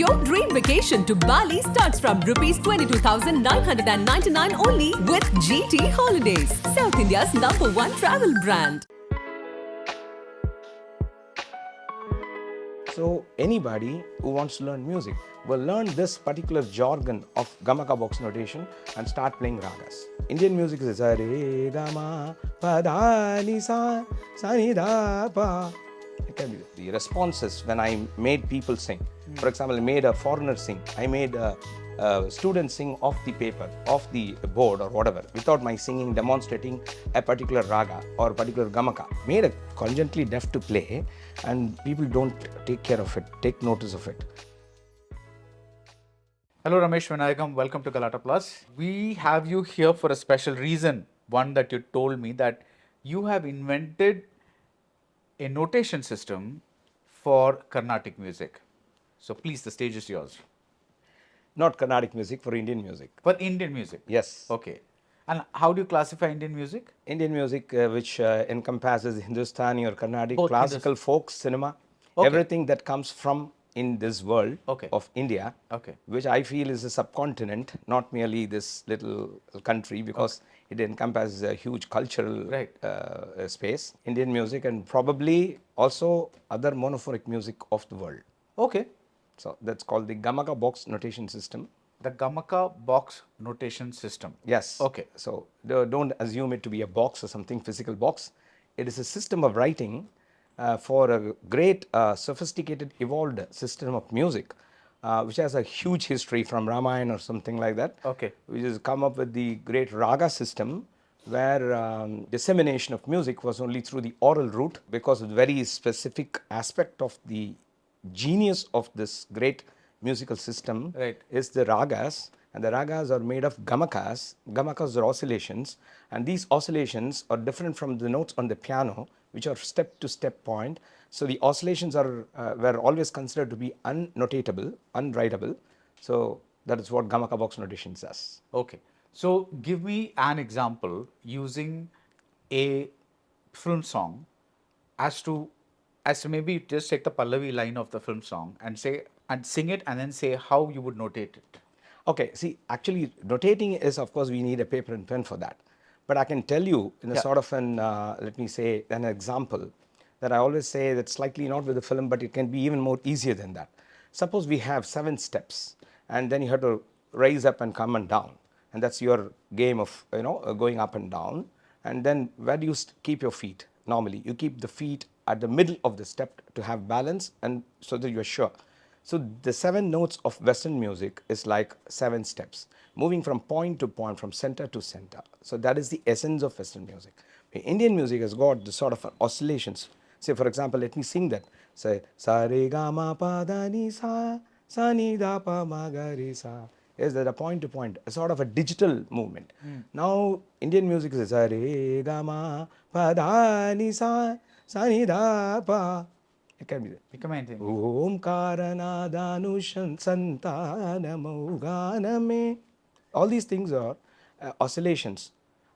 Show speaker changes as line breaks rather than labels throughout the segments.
Your dream vacation to Bali starts from rupees 22,999 only with GT Holidays, South India's #1 travel brand.
So anybody who wants to learn music will learn this particular jargon of Gamaka box notation and start playing ragas. Indian music is Re Gama Pada Ni Sa Sa Ni Da Pa. It can be the responses when I made people sing. For example, I made a foreigner sing. I made a student sing off the paper, off the board or whatever, without my singing, demonstrating a particular raga or a particular gamaka. Made a congenially deaf to play, and people don't take care of it, take notice of it.
Hello, Ramesh Vinayakam. Welcome to Galatta Plus. We have you here for a special reason. One that you told me that you have invented a notation system for Carnatic music. So please, the stage is yours.
Not Carnatic music, for Indian music.
For Indian music?
Yes.
Okay. And how do you classify Indian music?
Indian music, which encompasses Hindustani or Carnatic,
Both
classical, folk, cinema,
Okay.
everything that comes from in this world
Okay.
of India,
Okay.
which I feel is a subcontinent, not merely this little country, because it encompasses a huge cultural
Right.
space. Indian music and probably also other monophonic music of the world.
Okay.
So that's called the Gamaka box notation system.
The Gamaka box notation system.
Yes.
Okay.
So don't assume it to be a box or something, physical box. It is a system of writing for a great, sophisticated, evolved system of music, which has a huge history from Ramayana or something like that.
Okay.
Which has come up with the great raga system, where dissemination of music was only through the oral route, because of the very specific aspect of the genius of this great musical system.
Right.
Is the ragas, and the ragas are made of gamakas. Gamakas are oscillations, and these oscillations are different from the notes on the piano, which are step to step point. So the oscillations are were always considered to be unnotatable, unwritable. So that is what Gamaka box notation says.
Okay. So give me an example using a film song as to maybe just take the Pallavi line of the film song and say and sing it and then say how you would notate it.
Okay, see, actually notating is, of course, we need a paper and pen for that. But I can tell you in a sort of an, let me say, an example that I always say that's slightly not with the film, but it can be even more easier than that. Suppose we have 7 steps, and then you have to rise up and come and down. And that's your game of, going up and down. And then where do you keep your feet? Normally, you keep the feet at the middle of the step to have balance, and so that you're sure. So the 7 notes of Western music is like 7 steps, moving from point to point, from center to center. So that is the essence of Western music. Indian music has got the sort of oscillations. Say, for example, let me sing that. Say, sa re ga ma pa da ni sa, sa ni da pa ma ga re sa. Yes, there's a point to point, a sort of a digital movement. Now, Indian music is sa re ga ma pa da ni sa, sa ni da pa. It can be there.
Become anything.
Om Karanadanusham Santanamauganame. All these things are oscillations.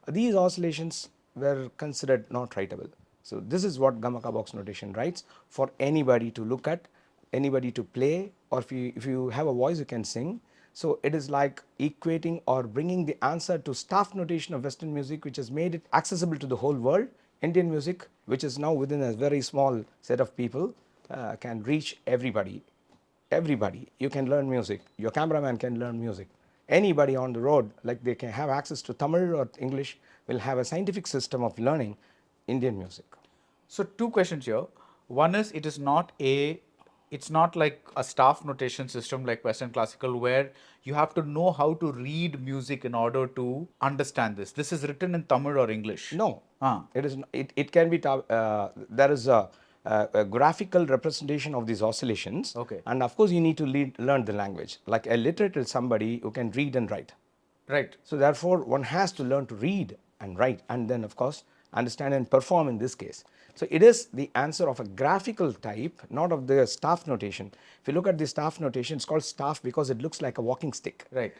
These oscillations were considered not writable. So this is what Gamaka box notation writes for anybody to look at, anybody to play, or if you have a voice you can sing. So it is like equating or bringing the answer to staff notation of Western music, which has made it accessible to the whole world. Indian music, which is now within a very small set of people, can reach everybody. Everybody. You can learn music. Your cameraman can learn music. Anybody on the road, like they can have access to Tamil or English, will have a scientific system of learning Indian music.
So 2 questions here. One is it's not like a staff notation system like Western classical where you have to know how to read music in order to understand this. This is written in Tamil or English?
No, it is. It can be. There is a graphical representation of these oscillations.
Okay.
And of course, you need to learn the language. Like a literate is somebody who can read and write.
Right.
So therefore, one has to learn to read and write, and then of course understand and perform in this case. So it is the answer of a graphical type, not of the staff notation. If you look at the staff notation, it's called staff because it looks like a walking stick.
Right.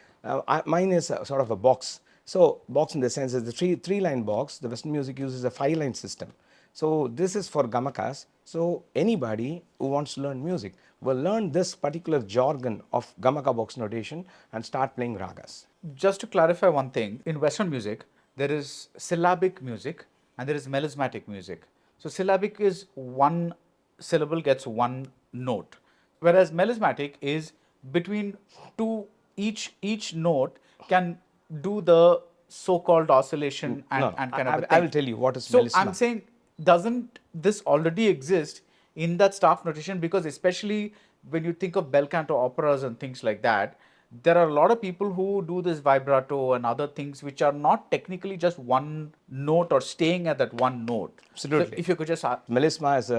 Mine is sort of a box. So box in the sense is the three line box. The Western music uses a 5-line system. So this is for gamakas. So anybody who wants to learn music will learn this particular jargon of Gamaka box notation and start playing ragas.
Just to clarify one thing, in Western music, there is syllabic music and there is melismatic music. So syllabic is one syllable gets one note, whereas melismatic is between two, each note can do the so-called oscillation and kind of a thing.
I will tell you what is
So
melisma.
I'm saying, doesn't this already exist in that staff notation? Because especially when you think of bel canto operas and things like that, there are a lot of people who do this vibrato and other things which are not technically just one note or staying at that one note.
Absolutely.
So if you could just
Melisma is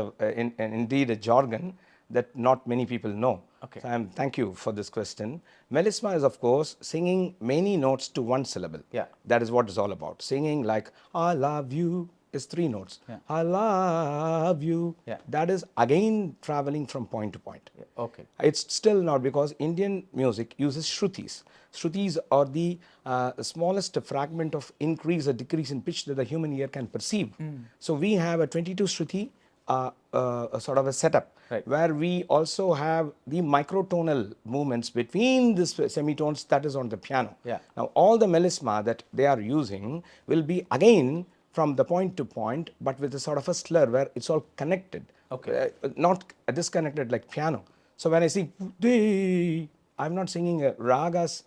indeed a jargon that not many people know.
Okay.
So thank you for this question. Melisma is, of course, singing many notes to one syllable.
Yeah.
That is what it's all about. Singing like, I love you is 3 notes.
Yeah.
I love you.
Yeah.
That is again traveling from point to point.
Yeah. Okay.
It's still not, because Indian music uses shrutis. Shrutis are the smallest fragment of increase or decrease in pitch that the human ear can perceive. So we have a 22 shruti sort of a setup,
Right.
where we also have the microtonal movements between the semitones that is on the piano.
Yeah.
Now all the melisma that they are using will be again from the point to point, but with a sort of a slur where it's all connected.
Okay.
Not disconnected like piano. So when I sing, I'm not singing a ragas,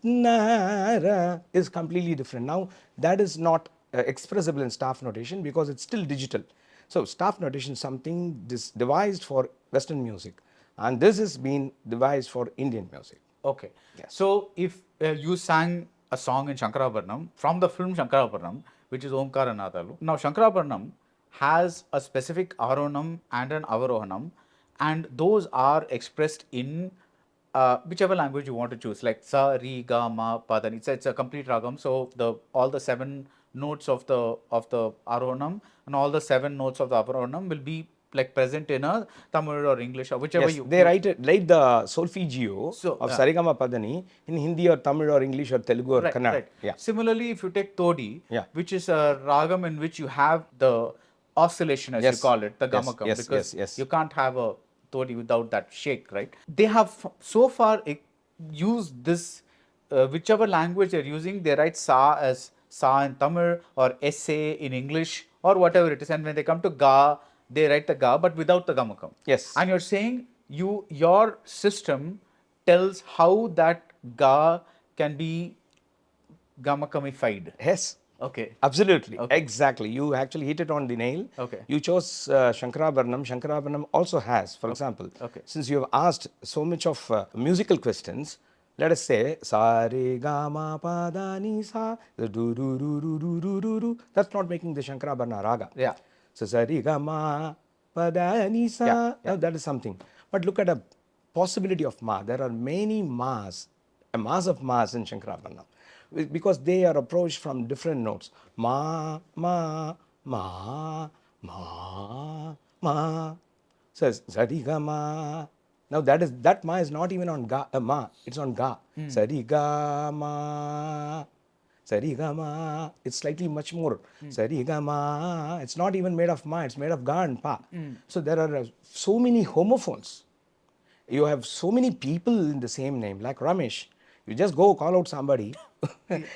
nara is completely different. Now that is not expressible in staff notation because it's still digital. So staff notation is something devised for Western music, and this has been devised for Indian music.
Okay.
Yes.
So if you sang a song in Shankarabharanam from the film Shankarabharanam, which is Omkara Nadalu. Now Shankarabharanam has a specific aronam and an avarohanam, and those are expressed in whichever language you want to choose, like sa, ri, ga, ma, pa, da, ni. It's a complete ragam. So all the 7 notes of the arohanam and all the 7 notes of the avarohanam will be like present in a Tamil or English or whichever
Yes,
you.
they write the solfeggio
So,
of
yeah.
Sarigama Padani in Hindi or Tamil or English or Telugu or
Right,
Kannada.
right.
Yeah.
Similarly, if you take Todi,
Yeah.
which is a ragam in which you have the oscillation, as you
Yes.
call it, the
Yes,
gamakam,
yes,
because
yes.
you can't have a Todi without that shake, right? They have so far used this, whichever language they're using, they write sa as sa in Tamil or sa in English or whatever it is. And when they come to ga, they write the ga, but without the gamakam.
Yes.
And you're saying your system tells how that ga can be gamakamified.
Yes.
Okay.
Absolutely.
Okay.
Exactly. You actually hit it on the nail.
Okay.
You chose Shankarabharanam. Shankarabharanam also has, for example,
Okay.
since you have asked so much of musical questions, let us say sa re ga ma pa da ni sa, the do do do do do do do do. That's not making the Shankarabharana raga.
Yeah.
So sa re ga ma pa da ni sa.
Yeah, yeah.
Now that is something. But look at a possibility of ma. There are many mas, a mass of mas in Shankarabharanam, because they are approached from different notes. Ma, ma, ma, ma, ma. So Sariga ma. Now that ma is not even on ga, ma, it's on ga. Sariga ma. Sarigama, it's slightly much more. Sarigama, it's not even made of ma, it's made of ga and pa. So there are so many homophones. You have so many people in the same name, like Ramesh. You just go call out somebody,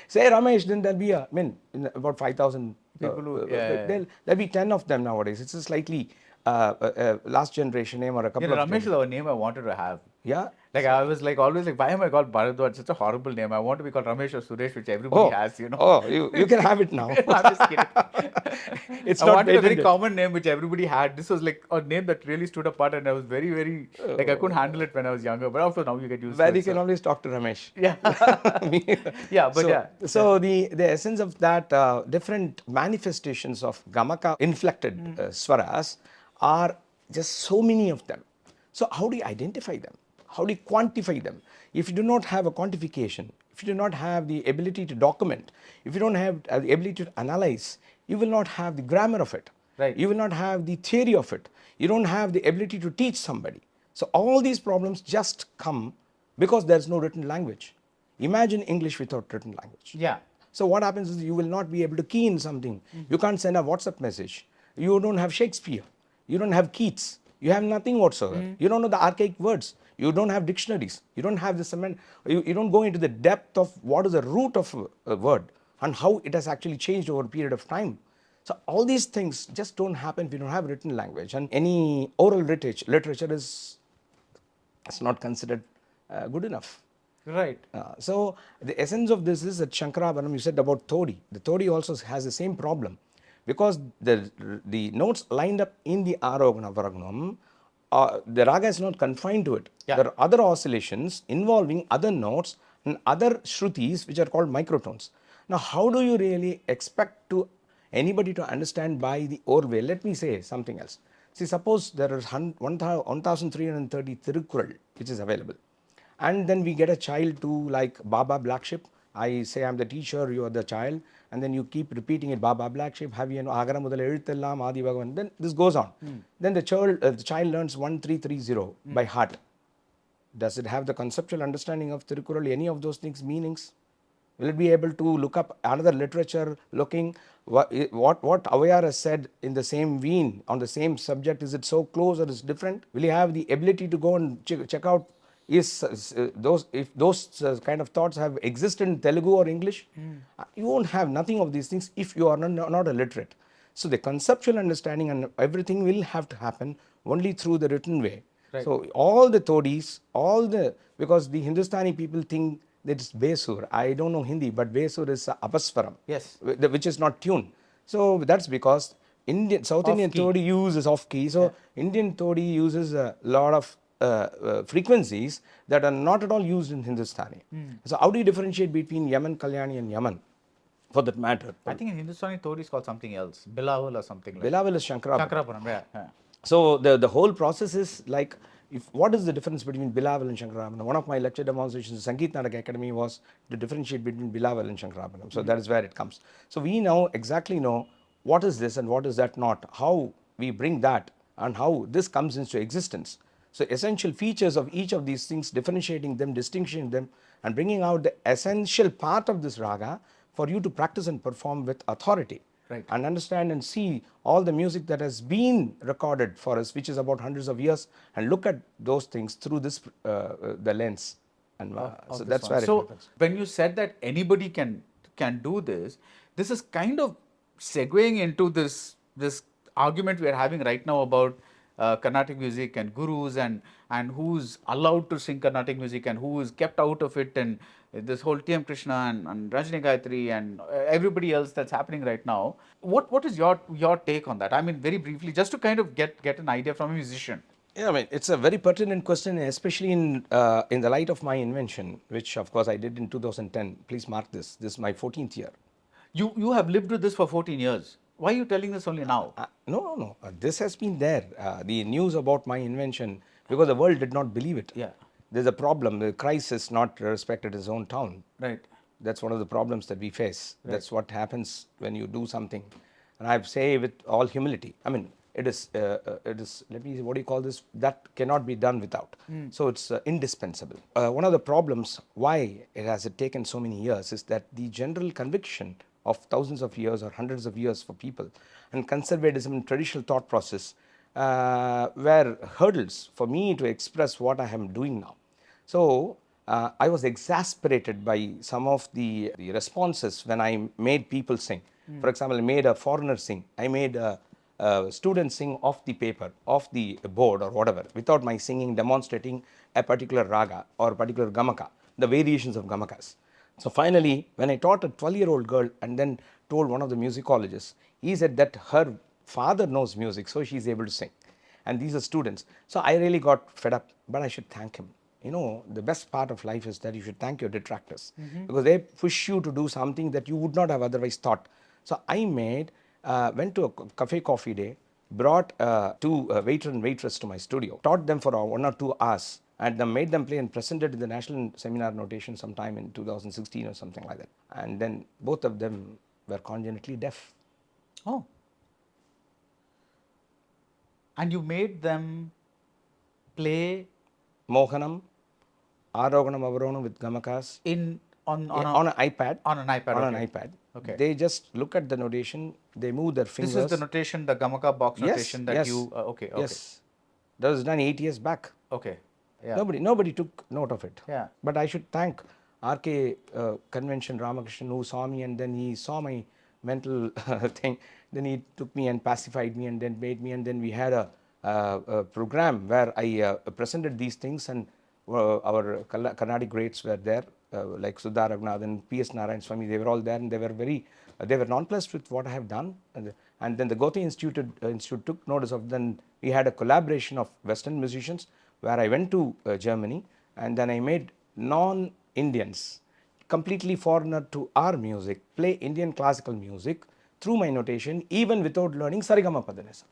say Ramesh, then there'll be about 5,000
People who-
there'll be 10 of them nowadays. It's a slightly last generation name or a couple
You know,
of
Ramesh is a name I wanted to have.
Yeah.
Like I was like always like, why am I called Baradwaj? Such a horrible name. I want to be called Ramesh or Suresh, which everybody has, you know.
Oh, you can have it now.
I'm just kidding.
It's
I
not
wanted a very
patented.
common name which everybody had. This was like a name that really stood apart, and I was very, very like I couldn't handle it when I was younger. But also now you get used
Where
to it.
you can always talk to Ramesh.
Yeah. Yeah, but
so,
yeah.
So the essence of that different manifestations of Gamaka inflected swaras are just so many of them. So how do you identify them? How do you quantify them? If you do not have a quantification, if you do not have the ability to document, if you don't have the ability to analyze, you will not have the grammar of it.
Right.
You will not have the theory of it. You don't have the ability to teach somebody. So all these problems just come because there is no written language. Imagine English without written language.
Yeah.
So what happens is you will not be able to key in something. You can't send a WhatsApp message. You don't have Shakespeare. You don't have Keats. You have nothing whatsoever. You don't know the archaic words. You don't have dictionaries. You don't have the cement. You don't go into the depth of what is the root of a word and how it has actually changed over a period of time. So all these things just don't happen if you don't have written language. And any oral literature is not considered good enough.
Right.
So the essence of this is that Shankarabharanam, you said about Todi. The Todi also has the same problem because the notes lined up in the Arogana Varagnam, the raga is not confined to it.
Yeah.
There are other oscillations involving other notes and other shrutis which are called microtones. Now, how do you really expect to anybody to understand by the oral way? Let me say something else. See, suppose there is 1330 Tirukkural which is available. And then we get a child to like Baba Black Sheep. I say I'm the teacher, you are the child, and then you keep repeating it, Baba Black Sheep, have you Agara Mudal Ezhuthellam Adi Bhagavan. Then this goes on. Then the child learns 1330 by heart. Does it have the conceptual understanding of Tirukkural, any of those things, meanings? Will it be able to look up another literature, looking what Avayar has said in the same vein on the same subject? Is it so close or is it different? Will you have the ability to go and check out if those kind of thoughts have existed in Telugu or English? You won't have nothing of these things if you are not a literate. So the conceptual understanding and everything will have to happen only through the written way.
Right.
So all the todis, because the Hindustani people think that it's Besur. I don't know Hindi, but Besur is Apaswaram.
Yes.
Which is not tuned. So that's because South Indian todi uses off key. So Indian todi uses a lot of frequencies that are not at all used in Hindustani. So how do you differentiate between Yaman, Kalyani and Yaman? For that matter.
I think in Hindustani Todi is called something else, Bilawal or something like that.
Bilawal is Shankarabharanam.
Shankarabharanam, yeah.
So the whole process is like, what is the difference between Bilawal and Shankarabharanam? One of my lecture demonstrations in Sangeet Natak Academy was to differentiate between Bilawal and Shankarabharanam. So that is where it comes. So we now exactly know what is this and what is that not, how we bring that and how this comes into existence. So essential features of each of these things, differentiating them, distinguishing them, and bringing out the essential part of this raga for you to practice and perform with authority.
Right.
And understand and see all the music that has been recorded for us, which is about hundreds of years, and look at those things through this the lens. And so that's where it happens.
When you said that anybody can do this, this is kind of segueing into this argument we are having right now about Carnatic music and gurus and who's allowed to sing Carnatic music and who is kept out of it, and this whole T.M. Krishna and Rajani Gayatri and everybody else that's happening right now. What is your take on that? I mean, very briefly, just to kind of get an idea from a musician.
Yeah, I mean, it's a very pertinent question, especially in the light of my invention, which of course I did in 2010. Please mark this. This is my 14th year.
You have lived with this for 14 years. Why are you telling this only now?
No. This has been there. The news about my invention, because the world did not believe it.
Yeah.
There's a problem. The Christ is not respected his own town.
Right.
That's one of the problems that we face.
Right.
That's what happens when you do something. And I say with all humility, I mean, it is, let me see, what do you call this? That cannot be done without. So it's indispensable. One of the problems why it has taken so many years is that the general conviction of thousands of years or hundreds of years for people and conservatism and traditional thought process were hurdles for me to express what I am doing now. So I was exasperated by some of the responses when I made people sing. For example, I made a foreigner sing. I made a student sing off the paper, off the board or whatever, without my singing, demonstrating a particular raga or a particular gamaka, the variations of gamakas. So finally, when I taught a 12-year-old girl and then told one of the musicologists, he said that her father knows music, so she's able to sing. And these are students. So I really got fed up, but I should thank him. You know, the best part of life is that you should thank your detractors because they push you to do something that you would not have otherwise thought. So I went to a cafe coffee day, brought two waiter and waitress to my studio, taught them for 1 or 2 hours, and then made them play and presented in the national seminar notation sometime in 2016 or something like that. And then both of them were congenitally deaf.
Oh. And you made them play
Mohanam, Aroganam, Avaronam with gamakas. on an iPad.
On an iPad.
On
okay.
an iPad.
Okay.
They just look at the notation. They move their fingers.
This is the notation, the Gamaka box
Yes,
notation that
yes,
you. Okay.
Yes, that was done 8 years back.
Okay. Yeah.
Nobody took note of it.
Yeah.
But I should thank RK Convention Ramakrishnan, who saw me, and then he saw my mental thing. Then he took me and pacified me, and then made me, and then we had a program where I presented these things, and our Carnatic greats were there, like Sudha Raghunathan, P.S. Narayan Swami. They were all there, and they were they were nonplussed with what I have done. And then the Goethe Institute took notice of. Then we had a collaboration of Western musicians, where I went to Germany, and then I made non-Indians, completely foreigner to our music, play Indian classical music through my notation, even without learning Sarigama Padanisa.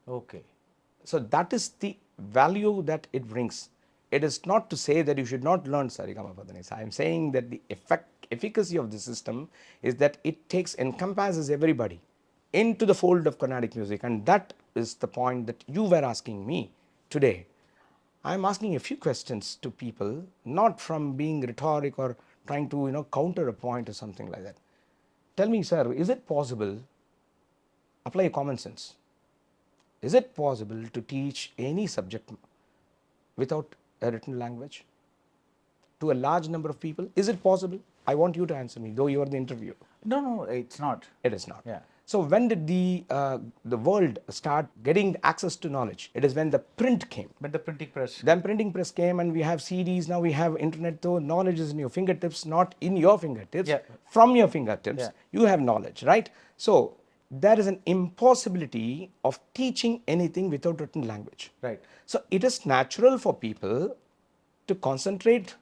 Okay.
So that is the value that it brings. It is not to say that you should not learn Sarigama Padanisa. I am saying that the efficacy of the system is that it encompasses everybody into the fold of Carnatic music, and that is the point that you were asking me today. I am asking a few questions to people, not from being rhetoric or trying to counter a point or something like that. Tell me, sir, is it possible? Apply a common sense. Is it possible to teach any subject without a written language to a large number of people? Is it possible? I want you to answer me, though you are the interviewer.
No, it's not.
It is not.
Yeah.
So when did the world start getting access to knowledge? It is when the print came.
When the printing press.
Then printing press came, and we have CDs. Now we have internet. Though knowledge is in your fingertips, not in your fingertips.
Yeah.
From your fingertips,
Yeah.
you have knowledge, right? So there is an impossibility of teaching anything without written language.
Right.
So it is natural for people to concentrate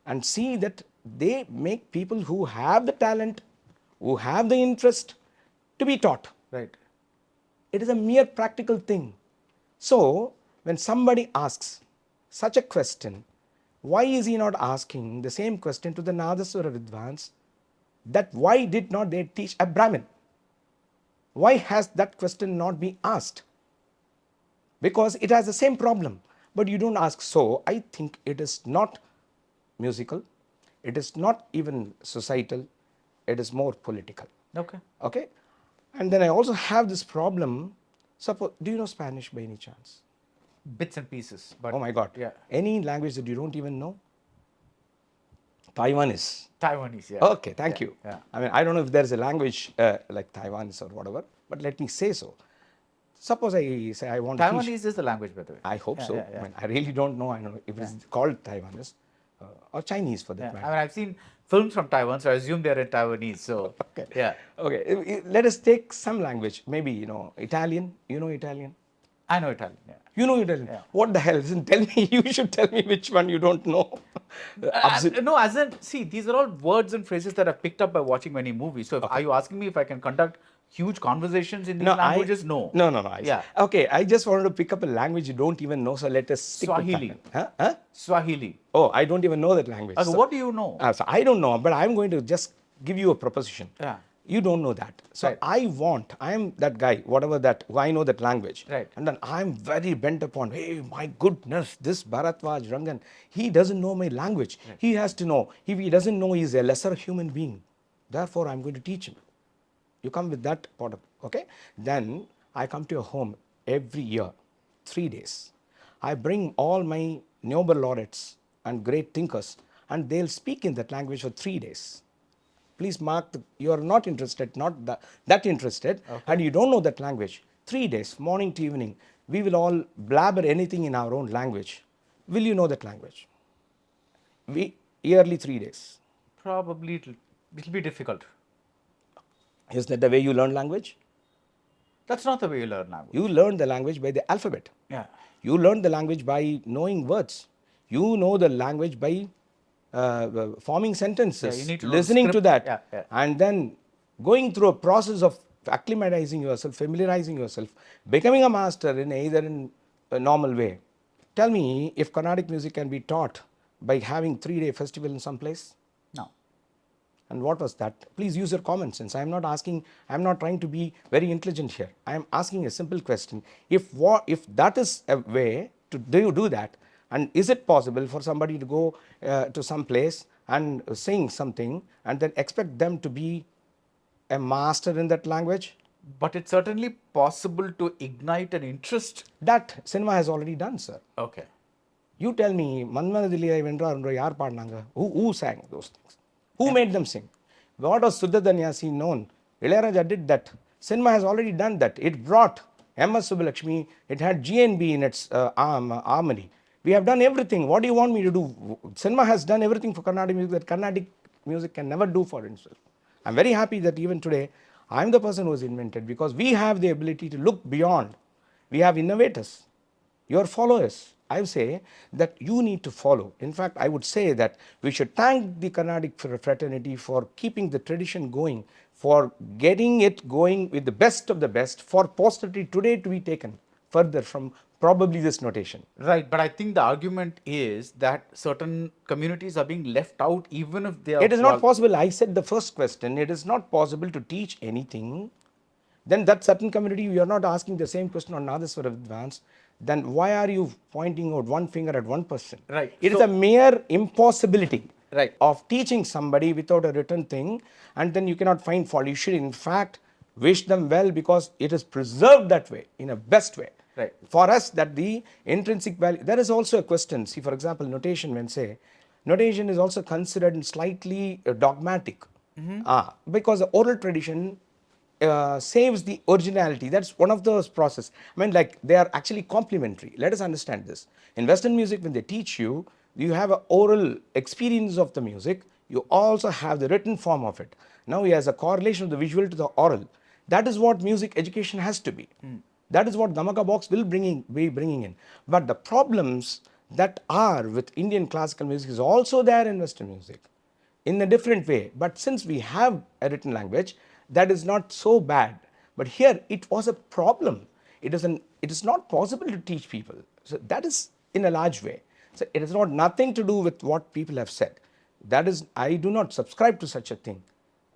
and see that they make people who have the talent, who have the interest, to be taught.
Right.
It is a mere practical thing. So when somebody asks such a question, why is he not asking the same question to the Nadaswara Vidvans, that why did not they teach a Brahmin? Why has that question not been asked? Because it has the same problem, but you don't ask. So I think it is not musical, it is not even societal, it is more political.
Okay.
Okay? And then I also have this problem. Suppose, do you know Spanish by any chance?
Bits and pieces. But
Oh my God.
Yeah.
Any language that you don't even know? Taiwanese.
Taiwanese, yeah.
Okay, thank
Yeah,
you.
yeah.
I mean, I don't know if there's a language like Taiwanese or whatever, but let me say so. Suppose I say I want to teach.
Taiwanese is the language, by the way.
I hope
Yeah,
so.
yeah, yeah.
I mean, I really don't know. I don't know if it's called Taiwanese or Chinese for that
Yeah.
matter.
I mean, I've seen films from Taiwan, so I assume they're in Taiwanese. So,
Okay.
yeah.
Okay. Let us take some language. Maybe, Italian. You know Italian?
I know Italian. Yeah.
You know Italian.
Yeah.
What the hell? Listen, tell me. You should tell me which one you don't know.
No, as in, see, these are all words and phrases that I've picked up by watching many movies. So, are you asking me if I can conduct huge conversations in these languages? No.
No.
Yeah.
Okay, I just wanted to pick up a language you don't even know, so let us stick with
Swahili.
that. Huh?
Swahili.
Oh, I don't even know that language.
Okay, what do you know?
So I don't know, but I'm going to just give you a proposition.
Yeah.
You don't know that. So
Right.
I am that guy, whatever that, I know that language.
Right.
And then I'm very bent upon, hey, my goodness, this Baradwaj Rangan, he doesn't know my language. Right. He has to know. If he doesn't know, he's a lesser human being. Therefore, I'm going to teach him. You come with that product, okay? Then I come to your home every year, 3 days. I bring all my Nobel laureates and great thinkers, and they'll speak in that language for 3 days. Please mark, you are not interested, not that interested, and you don't know that language. 3 days, morning to evening, we will all blabber anything in our own language. Will you know that language? Yearly 3 days.
Probably it'll be difficult.
Is that the way you learn language?
That's not the way you learn language.
You learn the language by the alphabet.
Yeah.
You learn the language by knowing words. You know the language by forming sentences,
Yeah, you need to know the
listening to
script.
that,
Yeah.
and then going through a process of acclimatizing yourself, familiarizing yourself, becoming a master in either in a normal way. Tell me if Carnatic music can be taught by having 3-day festival in some place.
No.
And what was that? Please use your common sense. I am not trying to be very intelligent here. I am asking a simple question. If that is a way to do that, And is it possible for somebody to go to some place and sing something and then expect them to be a master in that language?
But it's certainly possible to ignite an interest.
That cinema has already done, sir.
Okay.
You tell me, Manmanadiliyai Vendrar Yaar Paadnanga, who sang those things? Who made them sing? What was Suddha known? Ilayaraja did that. Cinema has already done that. It brought M.S. Subbulakshmi, it had GNB in its armory. We have done everything. What do you want me to do? Cinema has done everything for Carnatic music that Carnatic music can never do for itself. I'm very happy that even today, I'm the person who has invented, because we have the ability to look beyond. We have innovators, your followers. I say that you need to follow. In fact, I would say that we should thank the Carnatic fraternity for keeping the tradition going, for getting it going with the best of the best, for posterity today to be taken further from probably this notation.
Right, but I think the argument is that certain communities are being left out even if they are...
It is not possible. I said the first question, it is not possible to teach anything. Then that certain community, you are not asking the same question on Nadaswara Advance, then why are you pointing out one finger at one person?
Right.
It is a mere impossibility
Right.
of teaching somebody without a written thing, and then you cannot find fault. You should in fact wish them well, because it is preserved that way, in a best way.
Right.
For us, that the intrinsic value, there is also a question. See, for example, notation, when say, notation is also considered slightly dogmatic, because the oral tradition saves the originality. That's one of those process. I mean, like, they are actually complementary. Let us understand this. In Western music, when they teach you, you have an oral experience of the music. You also have the written form of it. Now, he has a correlation of the visual to the oral. That is what music education has to be. That is what Gamaka box will be bringing in. But the problems that are with Indian classical music is also there in Western music in a different way. But since we have a written language, that is not so bad. But here it was a problem. It is not possible to teach people. So that is in a large way. So it has not nothing to do with what people have said. That is, I do not subscribe to such a thing,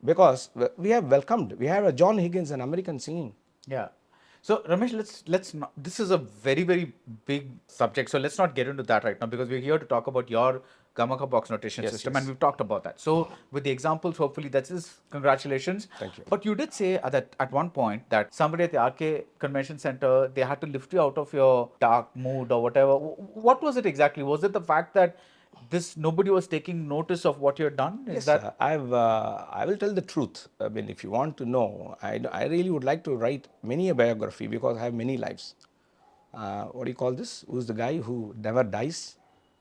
because we have welcomed. We have a John Higgins, an American singing.
Yeah. So Ramesh, let's not, this is a very, very big subject. So let's not get into that right now, because we're here to talk about your Gamaka box notation system,
yes.
and we've talked about that. So with the examples, hopefully that's is congratulations.
Thank you.
But you did say that at one point that somebody at the RK Convention Center, they had to lift you out of your dark mood or whatever. What was it exactly? Was it the fact that nobody was taking notice of what you had done? Is
Yes, I will tell the truth. I mean, if you want to know, I really would like to write many a biography, because I have many lives. What do you call this? Who's the guy who never dies?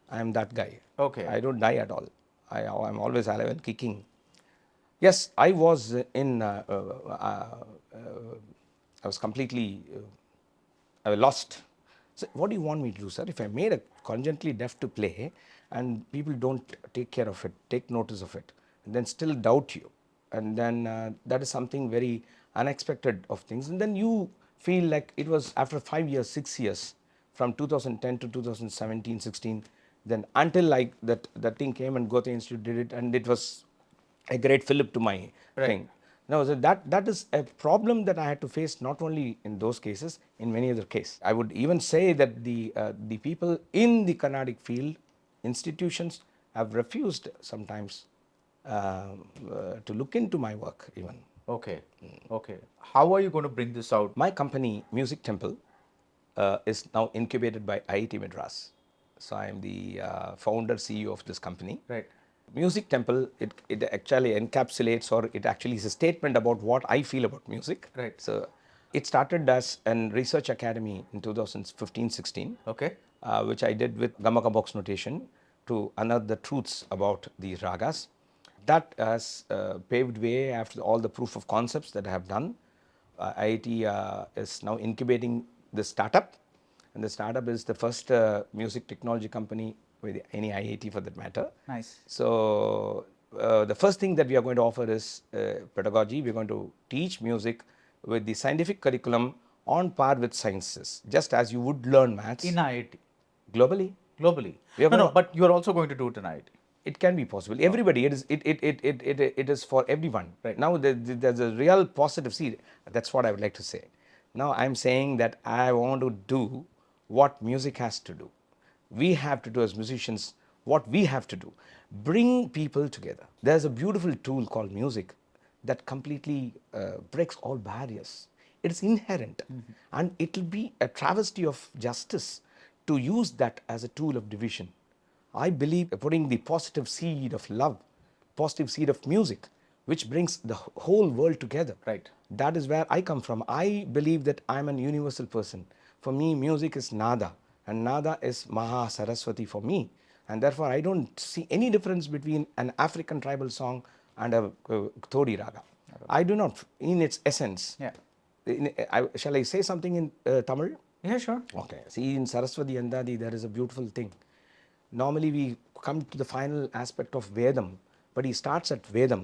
I am that guy.
Okay.
I don't die at all. I'm always alive and kicking. Yes, I was I was completely I was lost. So what do you want me to do, sir? If I made a congenitally deaf to play and people don't take care of it, take notice of it, and then still doubt you, and then that is something very unexpected of things, and then you feel like it was after 5 years, 6 years, from 2010 to 2017, 16, then until like that thing came and Goethe Institute did it, and it was a great fillip to my thing. Now, so that is a problem that I had to face, not only in those cases, in many other cases. I would even say that the people in the Carnatic field, institutions, have refused sometimes to look into my work even.
Okay. Okay. How are you going to bring this out?
My company, Music Temple, is now incubated by IIT Madras. So I am the founder, CEO of this company.
Right.
Music Temple, it actually encapsulates, or it actually is a statement about what I feel about music.
Right.
So it started as a research academy in 2015-16,
Okay.
which I did with Gamaka box notation to unearth the truths about the ragas. That has paved way after all the proof of concepts that I have done. IIT is now incubating the startup, and the startup is the first music technology company with any IIT for that matter.
Nice.
So the first thing that we are going to offer is pedagogy. We are going to teach music with the scientific curriculum on par with sciences, just as you would learn maths.
In IIT.
Globally.
Globally.
We are
No,
going to-
but you're also going to do it in IIT.
It can be possible. Everybody, it is for everyone.
Right.
Now there's a real positive. See, that's what I would like to say. Now I'm saying that I want to do what music has to do. we have to do as musicians, what we have to do, bring people together. There's a beautiful tool called music that completely breaks all barriers. It's inherent, and it will be a travesty of justice to use that as a tool of division. I believe putting the positive seed of love, positive seed of music, which brings the whole world together.
Right.
That is where I come from. I believe that I'm an universal person. For me, music is nada, and nada is Maha Saraswati for me. And therefore, I don't see any difference between an African tribal song and a Thodi raga. I do not, in its essence.
Yeah.
Shall I say something in Tamil?
Yeah, sure.
Okay. See, in Saraswati Andadi, there is a beautiful thing. Normally, we come to the final aspect of Vedam, but he starts at Vedam.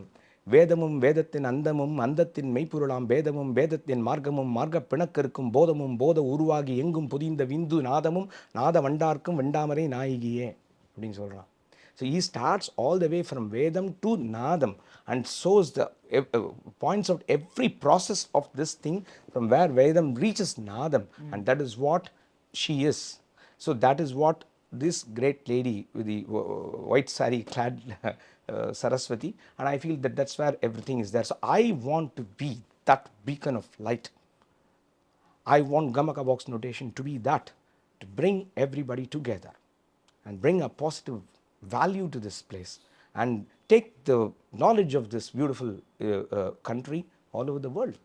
வேதமும் வேதத்தின் அந்தமும் அந்தத்தின் மெய்ப்பொருளாம் வேதமும் வேதத்தின் மார்க்கமும் மார்க்க பிணக்கிருக்கும் போதமும் போத உருவாகி எங்கும் புதிந்த விந்து நாதமும் நாத வண்டார்க்கும் வெண்டாமரை நாயகியே அப்படின்னு சொல்கிறான். So he starts all the way from Vedam to Nadam and shows the points out every process of this thing from where Vedam reaches Nadam, and that is what she is. So that is what this great lady with the white saree clad Saraswati, and I feel that that's where everything is there. So I want to be that beacon of light. I want Gamaka box notation to be that, to bring everybody together and bring a positive value to this place and take the knowledge of this beautiful country all over the world.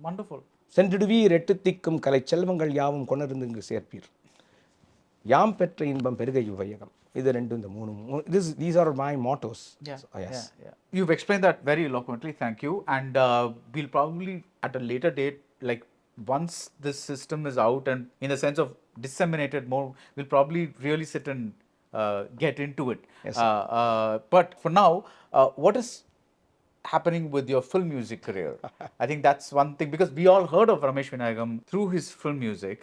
Wonderful.
சென்றிடுவீர் எட்டு திக்கும் கலை செல்வங்கள் யாவும் கொணர்ந்து இங்கு சேர்ப்பீர் யாம் பெற்ற இன்பம் பெருக இவ்வையகம். இது ரெண்டு இந்த மூணு these are my mottos.
Yeah.
So, yes.
Yeah. You've explained that very eloquently. Thank you. And we'll probably at a later date, like once this system is out and in the sense of disseminated more, we'll probably really sit and get into it.
Yes,
but for now, what is happening with your film music career? I think that's one thing, because we all heard of Ramesh Vinayakam through his film music,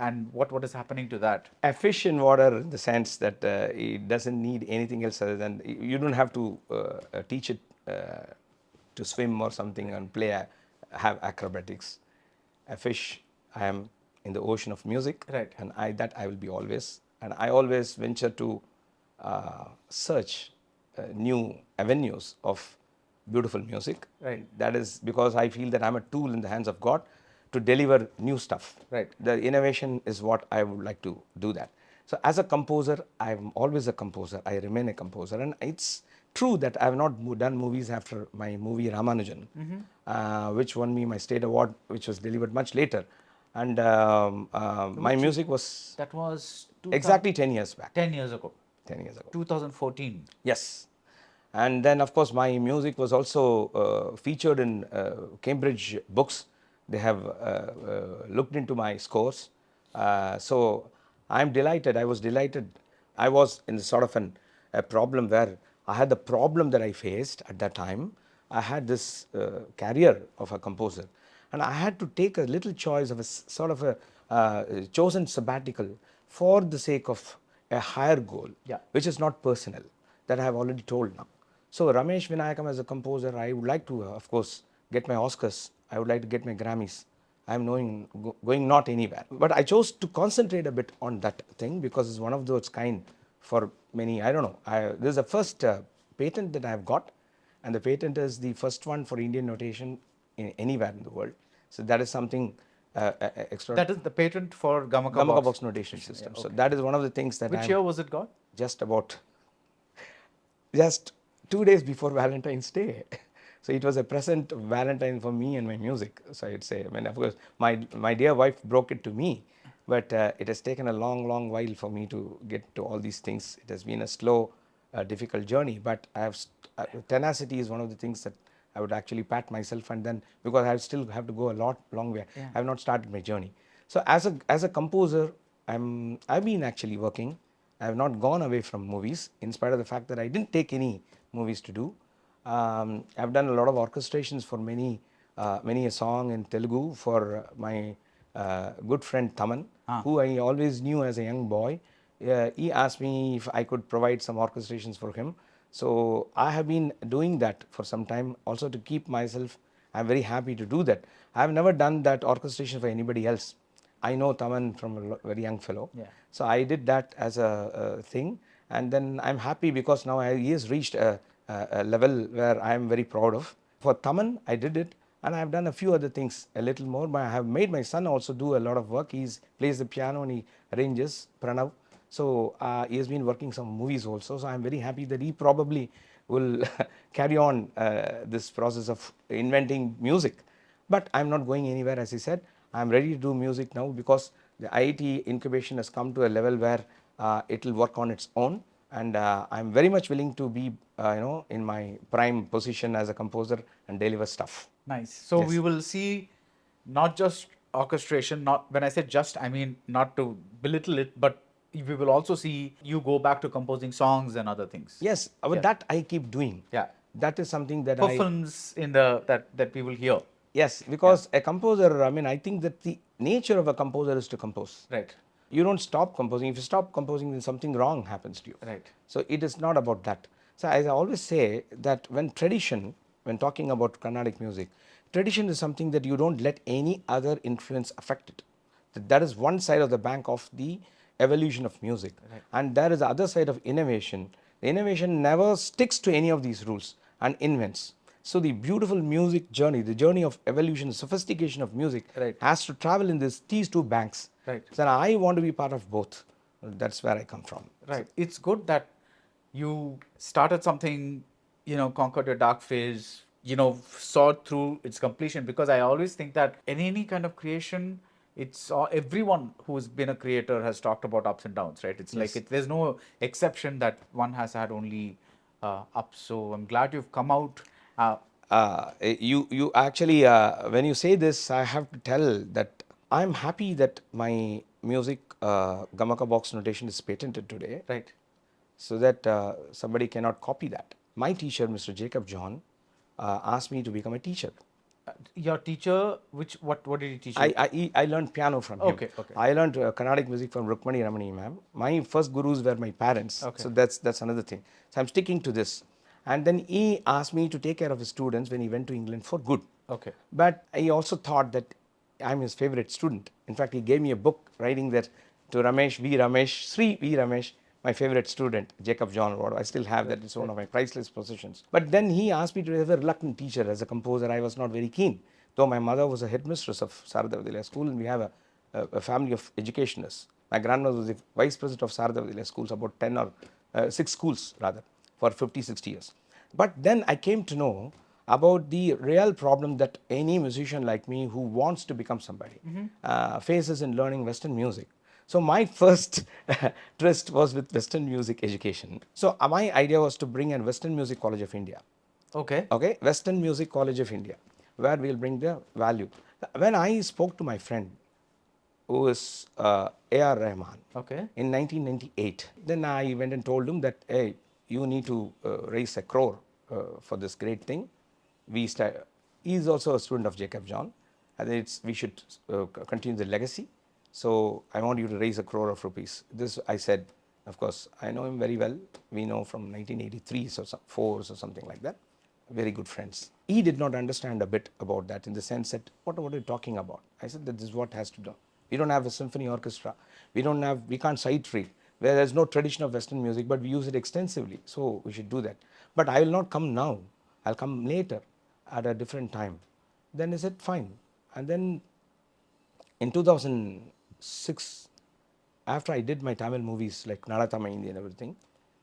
and what is happening to that?
A fish in water, in the sense that it doesn't need anything else other than, you don't have to teach it to swim or something and have acrobatics. A fish, I am in the ocean of music,
Right.
and I will be always, and I always venture to search new avenues of beautiful music.
Right.
That is because I feel that I'm a tool in the hands of God to deliver new stuff.
Right.
The innovation is what I would like to do that. So as a composer, I'm always a composer. I remain a composer, and it's true that I have not done movies after my movie Ramanujan, which won me my state award, which was delivered much later. And my music was
That was
exactly 10 years back.
10 years ago.
10 years ago.
2014.
Yes. And then, of course, my music was also featured in Cambridge books. They have looked into my scores. So I'm delighted. I was delighted. I was in sort of a problem where I had the problem that I faced at that time. I had this career of a composer, and I had to take a little choice of a sort of a chosen sabbatical for the sake of a higher goal,
Yeah.
which is not personal, that I have already told now. So Ramesh Vinayakam as a composer, I would like to, of course, get my Oscars. I would like to get my Grammys. I am going not anywhere. But I chose to concentrate a bit on that thing because it's one of those kind for many, I don't know. This is the first patent that I have got, and the patent is the first one for Indian notation in anywhere in the world. So that is something extra.
That is the patent for Gamaka
Gamaka
box.
box notation system.
Yeah,
So
okay.
that is one of the things that
Which year was it got?
just 2 days before Valentine's Day. So it was a present Valentine for me and my music. So I'd say, I mean, of course, my dear wife broke it to me, but it has taken a long, long while for me to get to all these things. It has been a slow, difficult journey, but tenacity is one of the things that I would actually pat myself, and then because I still have to go a long way.
Yeah.
I have not started my journey. So as a composer, I've been actually working. I have not gone away from movies, in spite of the fact that I didn't take any movies to do. I've done a lot of orchestrations for many a song in Telugu for my good friend Taman, who I always knew as a young boy. He asked me if I could provide some orchestrations for him. So I have been doing that for some time, also to keep myself. I'm very happy to do that. I have never done that orchestration for anybody else. I know Taman from a very young fellow.
Yeah.
So I did that as a thing, and then I'm happy because now he has reached a level where I am very proud of. For Taman, I did it, and I have done a few other things a little more. But I have made my son also do a lot of work. He plays the piano and he arranges, Pranav. So he has been working some movies also. So I'm very happy that he probably will carry on this process of inventing music. But I'm not going anywhere, as I said. I'm ready to do music now because the IIT incubation has come to a level where it will work on its own, and I'm very much willing to be, in my prime position as a composer and deliver stuff.
Nice. So
Yes.
we will see not just orchestration, not when I say just, I mean not to belittle it, but we will also see you go back to composing songs and other things.
Yes,
Yeah.
that I keep doing.
Yeah.
That is something that
For films in the that we will hear.
Yes, because a composer, I mean, I think that the nature of a composer is to compose.
Right.
You don't stop composing. If you stop composing, then something wrong happens to you.
Right.
So it is not about that. So as I always say that when talking about Carnatic music, tradition is something that you don't let any other influence affect it. That is one side of the bank of the evolution of music.
Right.
And there is the other side of innovation. The innovation never sticks to any of these rules and invents. So the beautiful music journey, the journey of evolution, the sophistication of music
Right.
has to travel in these two banks.
Right.
So I want to be part of both. That's where I come from.
Right. It's good that you started something, conquered a dark phase, saw it through its completion. Because I always think that in any kind of creation, it's everyone who's been a creator has talked about ups and downs, right? It's like there's no exception that one has had only ups. So I'm glad you've come out.
You actually, when you say this, I have to tell that I'm happy that my music Gamaka box notation is patented today.
Right.
So that somebody cannot copy that. My teacher, Mr. Jacob John, asked me to become a teacher.
Your teacher, what did he teach you?
I learned piano from him.
Okay.
I learned Carnatic music from Rukmani Ramani ma'am. My first gurus were my parents.
Okay.
So that's another thing. So I'm sticking to this. And then he asked me to take care of his students when he went to England for good.
Okay.
But he also thought that I'm his favorite student. In fact, he gave me a book writing that to Sri V. Ramesh, my favorite student, Jacob John Ward. I still have that. It's one of my priceless possessions. But then he asked me to be a reluctant teacher. As a composer, I was not very keen. Though my mother was a headmistress of Sarada Vidya School, and we have a family of educationists. My grandmother was the vice president of Sarada Vidya Schools, about 10 or 6 schools rather, for 50, 60 years. But then I came to know about the real problem that any musician like me who wants to become somebody faces in learning Western music. So my first tryst was with Western music education. So my idea was to bring in Western Music College of India.
Okay.
Okay, Western Music College of India, where we'll bring the value. When I spoke to my friend, who is A.R. Rahman,
Okay.
in 1998, then I went and told him that, hey, you need to raise 1 crore for this great thing. He is also a student of Jacob John, and we should continue the legacy. So I want you to raise 1 crore of rupees. This I said, of course, I know him very well. We know from 1983 or 4 or something like that. Very good friends. He did not understand a bit about that in the sense that, what are you talking about? I said that this is what has to do. We don't have a symphony orchestra. We can't sight read. Where there's no tradition of Western music, but we use it extensively. So we should do that. But I will not come now. I'll come later at a different time. Then he said, fine. And then in 2006, after I did my Tamil movies like Nalatta Mahindi and everything,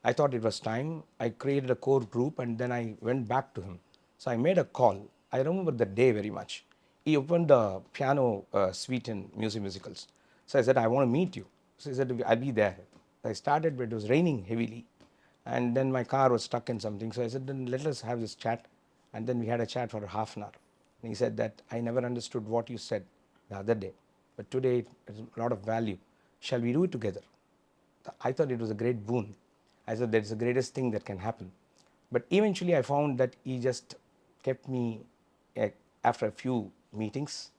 I thought it was time. I created a core group and then I went back to him. So I made a call. I remember the day very much. He opened the piano suite in musicals. So I said, I want to meet you. So he said, I'll be there. I started, but it was raining heavily. And then my car was stuck in something. So I said, then let us have this chat. And then we had a chat for half an hour. And he said that I never understood what you said the other day. But today it has a lot of value. Shall we do it together? I thought it was a great boon. I said that's the greatest thing that can happen. But eventually I found that he just kept me, after a few meetings,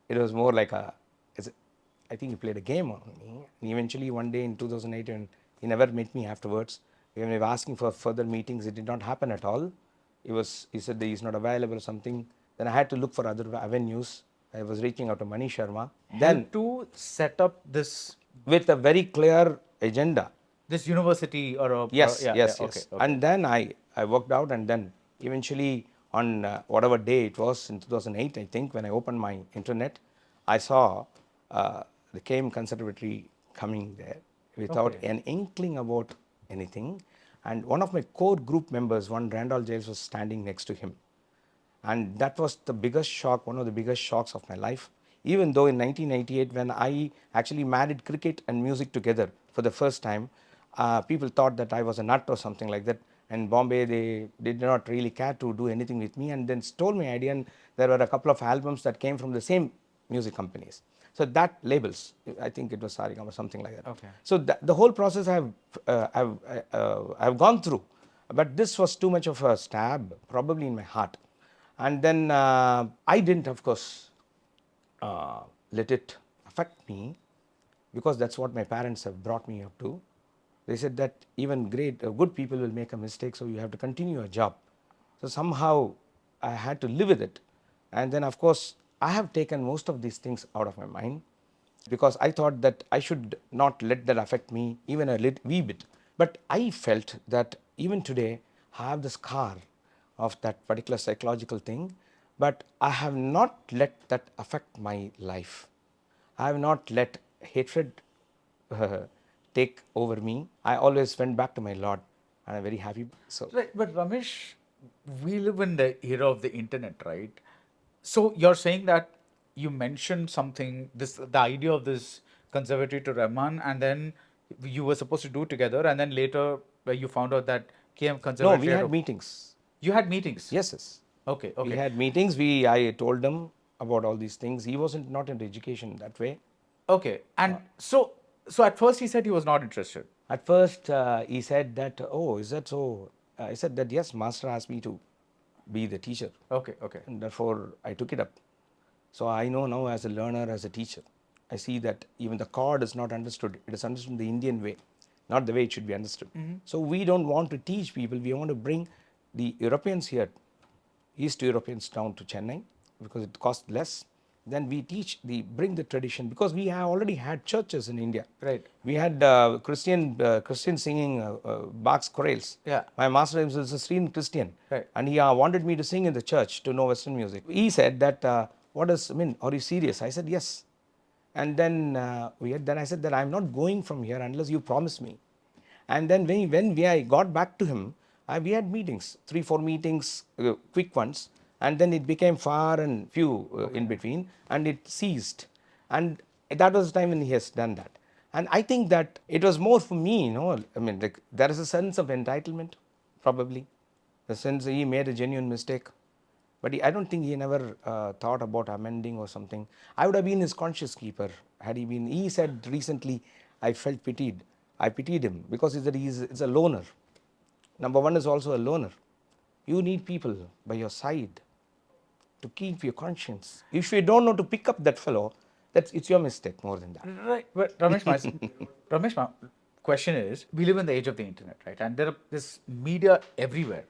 it was more like I think he played a game on me. And eventually one day in 2008, and he never met me afterwards. When we were asking for further meetings, it did not happen at all. He said that he's not available or something. Then I had to look for other avenues. I was reaching out to Mani Sharma.
Then to set up this
with a very clear agenda.
this university or a
Yes,
yeah,
yes,
yeah,
yes.
okay.
And then I worked out, and then eventually on whatever day it was in 2008, I think, when I opened my internet, I saw the KM Conservatory coming there without
Okay.
an inkling about anything. And one of my core group members, one Randall Giles, was standing next to him. And that was the biggest shock, one of the biggest shocks of my life. Even though in 1998, when I actually married cricket and music together for the first time, people thought that I was a nut or something like that. And Bombay, they did not really care to do anything with me, and then stole my idea. And there were a couple of albums that came from the same music companies. So that labels, I think it was Sarigam or something like that.
Okay.
So the whole process I've gone through, but this was too much of a stab, probably in my heart. And then I didn't, of course, let it affect me, because that's what my parents have brought me up to. They said that even good people will make a mistake, so you have to continue your job. So somehow I had to live with it. And then, of course, I have taken most of these things out of my mind, because I thought that I should not let that affect me even a wee bit. But I felt that even today I have the scar of that particular psychological thing, but I have not let that affect my life. I have not let hatred take over me. I always went back to my Lord, and I'm very happy. So,
Right, but Ramesh, we live in the era of the internet, right? So you're saying that you mentioned something, this the idea of this conservatory to Rahman, and then you were supposed to do together, and then later where you found out that KM
no,
conservatory
we had meetings.
you had meetings.
Yes, yes.
Okay,
We
okay.
had meetings. I told him about all these things. He wasn't not into education that way.
Okay. And so at first he said he was not interested.
At first, he said that, oh, is that so? I said that, yes, master asked me to be the teacher.
Okay, okay.
And therefore, I took it up. So I know now, as a learner, as a teacher, I see that even the chord is not understood. It is understood in the Indian way, not the way it should be understood. So we don't want to teach people. We want to bring the Europeans here, East Europeans, down to Chennai, because it costs less. Then we bring the tradition, because we have already had churches in India.
Right.
We had Christian singing Bach's chorales.
Yeah.
My master is a Sri Christian,
Right.
and he wanted me to sing in the church to know Western music. He said that, are you serious? I said, yes. And then then I said that I'm not going from here unless you promise me. And then I got back to him, we had meetings, 3-4 meetings, quick ones, and then it became far and few in between, and it ceased. And that was the time when he has done that. And I think that it was more for me, like, there is a sense of entitlement, probably, the sense he made a genuine mistake. But I don't think he never thought about amending or something. I would have been his conscience keeper had he been. He said recently, I felt pitied. I pitied him, because he's a loner. Number one is also a loner. You need people by your side to keep your conscience. If you don't know to pick up that fellow, it's your mistake more than that.
Right. But Ramesh, my question is, we live in the age of the internet, right? And there are this media everywhere.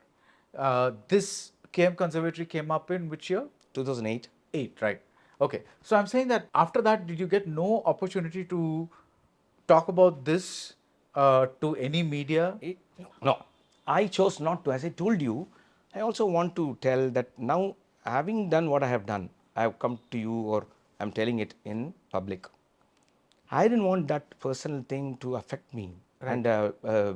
This KM Conservatory came up in which year?
2008.
8, right. Okay. So I'm saying that after that, did you get no opportunity to talk about this to any media?
No, I chose not to. As I told you, I also want to tell that now, having done what I have done, I have come to you, or I'm telling it in public. I didn't want that personal thing to affect me, and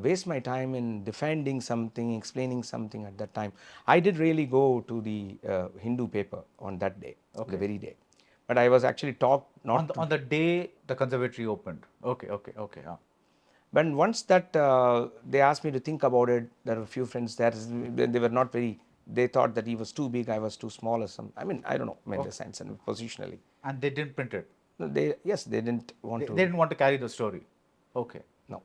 waste my time in defending something, explaining something at that time. I did really go to the Hindu paper on that day, the very day. But I was actually talked not
On the day the conservatory opened. Okay, okay, okay.
But once that they asked me to think about it, there were a few friends there. They were not very. They thought that he was too big, I was too small, or some. I mean, I don't know, in the sense and positionally.
And they didn't print it.
No, they didn't want to.
They didn't want to carry the story. Okay.
No.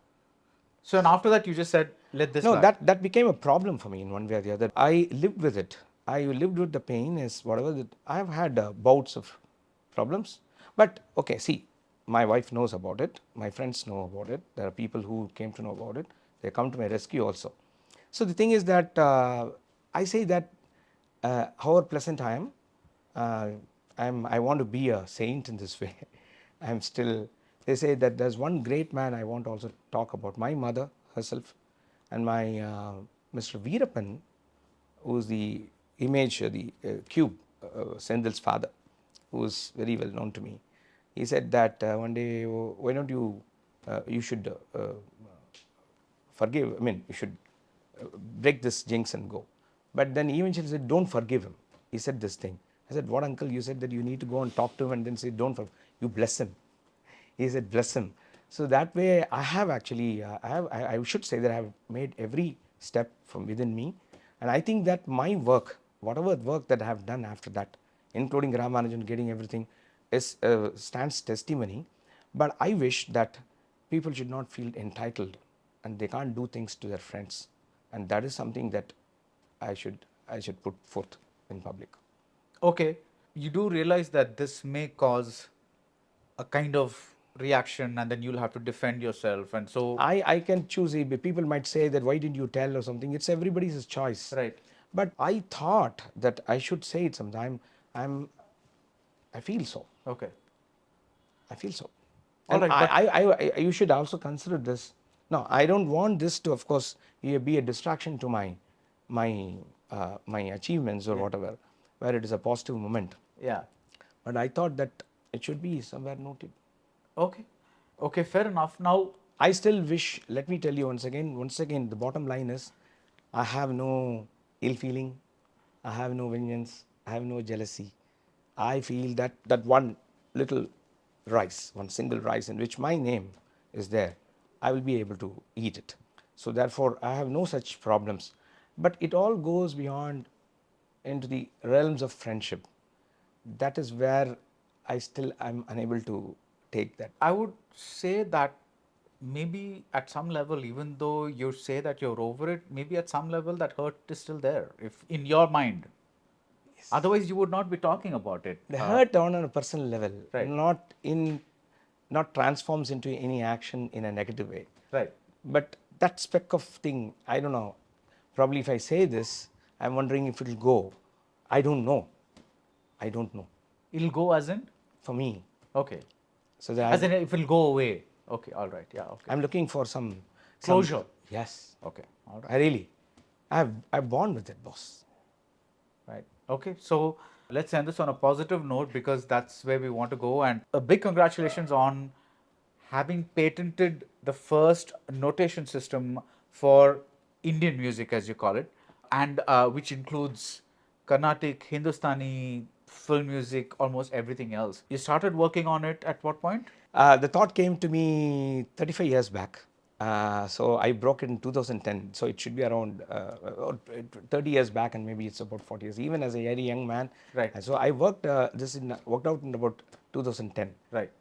So and after that, you just said, let this.
No,
lie.
that became a problem for me in one way or the other. I lived with it. I lived with the pain. Is whatever that I have had bouts of problems. But okay, see, my wife knows about it. My friends know about it. There are people who came to know about it. They come to my rescue also. So the thing is that I say that however pleasant I am, I want to be a saint in this way. I'm still, they say that there's one great man I want to also talk about, my mother herself, and my Mr. Veerappan, who's the image, the cube, Senthil's father, who is very well known to me. He said that one day, oh, why don't you, you should forgive, I mean, you should break this jinx and go. But then he eventually said, don't forgive him. He said this thing. I said, what, uncle? You said that you need to go and talk to him and then say, don't forgive. You bless him. He said, bless him. So that way, I have actually, I should say that I have made every step from within me. And I think that my work, whatever work that I have done after that, including Ramanujan, getting everything, is stands testimony. But I wish that people should not feel entitled and they can't do things to their friends. And that is something that I should put forth in public.
Okay, you do realize that this may cause a kind of reaction and then you'll have to defend yourself, and so
I can choose. People might say that why didn't you tell or something. It's everybody's choice.
Right.
But I thought that I should say it sometime. I feel so.
Okay.
I feel so.
All
And
right,
you should also consider this. No, I don't want this to, of course, be a distraction to my achievements or whatever, where it is a positive moment.
Yeah.
But I thought that it should be somewhere noted.
Okay. Okay, fair enough. Now,
I still wish, let me tell you once again, the bottom line is, I have no ill feeling, I have no vengeance, I have no jealousy. I feel that one little rice, one single rice in which my name is there, I will be able to eat it. So therefore, I have no such problems. But it all goes beyond into the realms of friendship. That is where I still am unable to take that.
I would say that maybe at some level, even though you say that you're over it, maybe at some level that hurt is still there, if in your mind. Yes. Otherwise, you would not be talking about it.
The hurt on a personal level,
Right.
not transforms into any action in a negative way.
Right.
But that speck of thing, I don't know. Probably if I say this, I'm wondering if it'll go. I don't know.
It'll go as in?
For me.
Okay.
So that
As in, if it'll go away. Okay, all right. Yeah, okay.
I'm looking for some
Closure.
Yes.
Okay, all right.
I really. I've born with it, boss.
Right. Okay. So let's end this on a positive note because that's where we want to go. And a big congratulations on having patented the first notation system for Indian music, as you call it, and which includes Carnatic, Hindustani, film music, almost everything else. You started working on it at what point?
The thought came to me 35 years back. So I broke it in 2010. So it should be around 30 years back, and maybe it's about 40 years. Even as a very young man.
Right.
And so I worked out in about 2010.
Right.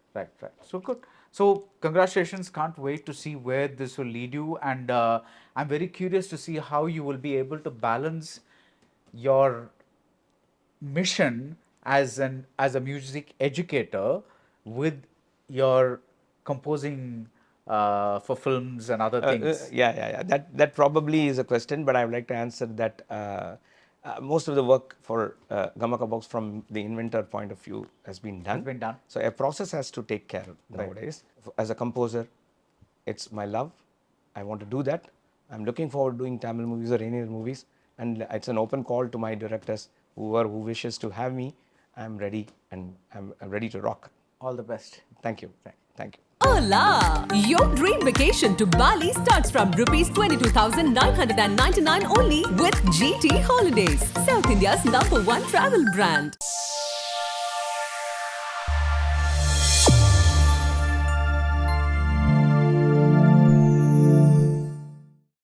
So good. So congratulations. Can't wait to see where this will lead you. And I'm very curious to see how you will be able to balance your mission as a music educator with your composing for films and other things.
Yeah. That probably is a question, but I would like to answer that. Most of the work for Gaka box from the inventor point of view has been done. So a process has to take care nowadays. As a composer, it's my love. I want to do that. I'm looking forward to doing Tamil movies or any other movies, and it's an open call to my directors, who wishes to have me. I'm ready, and I'm ready to rock.
All the best.
Thank you. Thank you.
Hola! Your dream vacation to Bali starts from rupees 22,999 only with GT Holidays, South India's #1 travel brand.